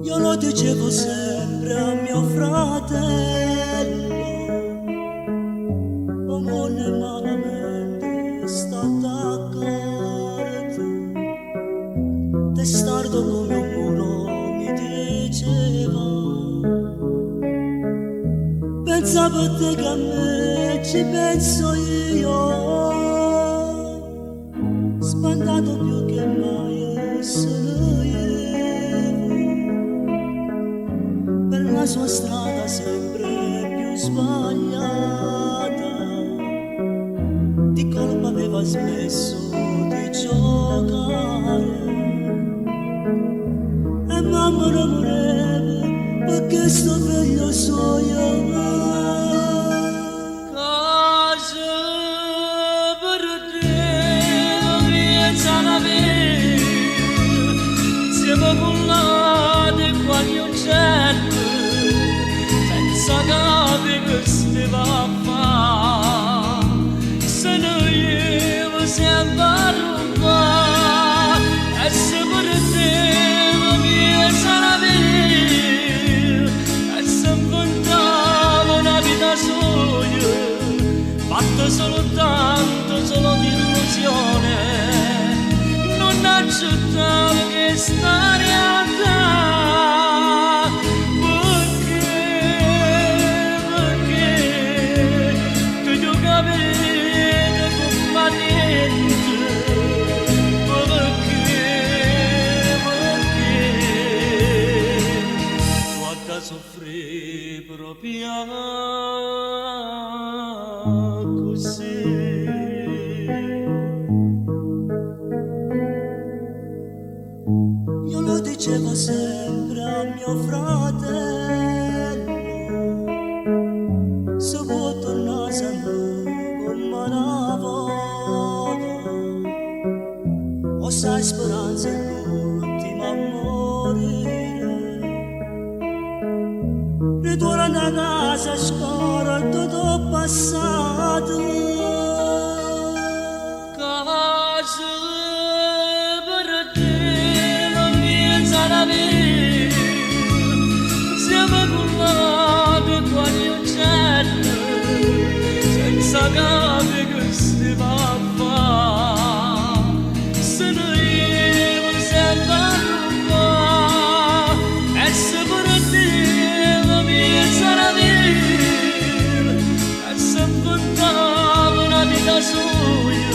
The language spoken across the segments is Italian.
Io lo dicevo sempre a mio fratello, o moglie malamente sta d'accordo, testardo come un muro mi diceva, pensavo a te che a me ci penso io, spantato più che mai sono io. La sua strada sempre più sbagliata, di colpa aveva smesso di giocare e mamma moreva perché sto figlio suo casa per te viaggia la vita siamo cullati quali oggetti Sagabi gusteva fa se noi siamo ruba e se per te mia sarà vero e se inventavo una vita soia fatta soltanto solo di illusione non accettavo che stare a te soffrì proprio così. Io lo dicevo sempre a mio fratello, se vuoi tornare sempre come una volta, o sai speranza è l'ultima a morire. Ritorna a casa, scorre tutto passato. Casa per te non viene la vita, siamo cullati quali oggetti, senza capi che si va a fare. Se noi siamo a rubare, e se per te sarà vero e se inventavo una vita soia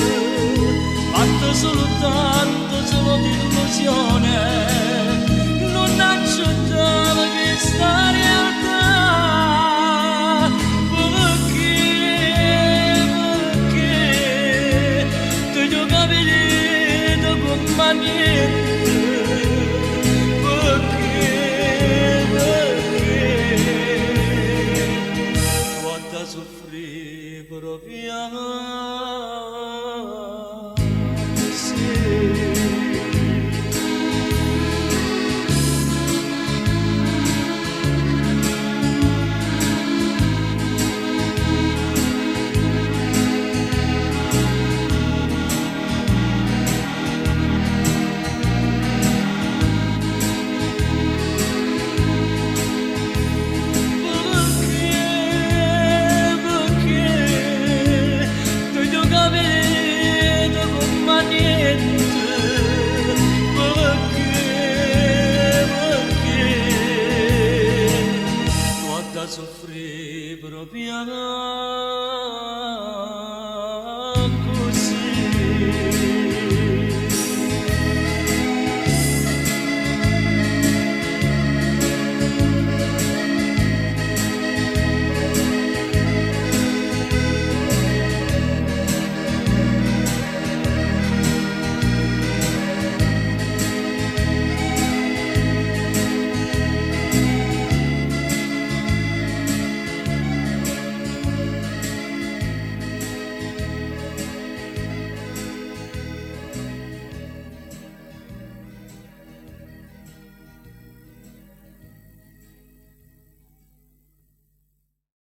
fatta soltanto solo di illusione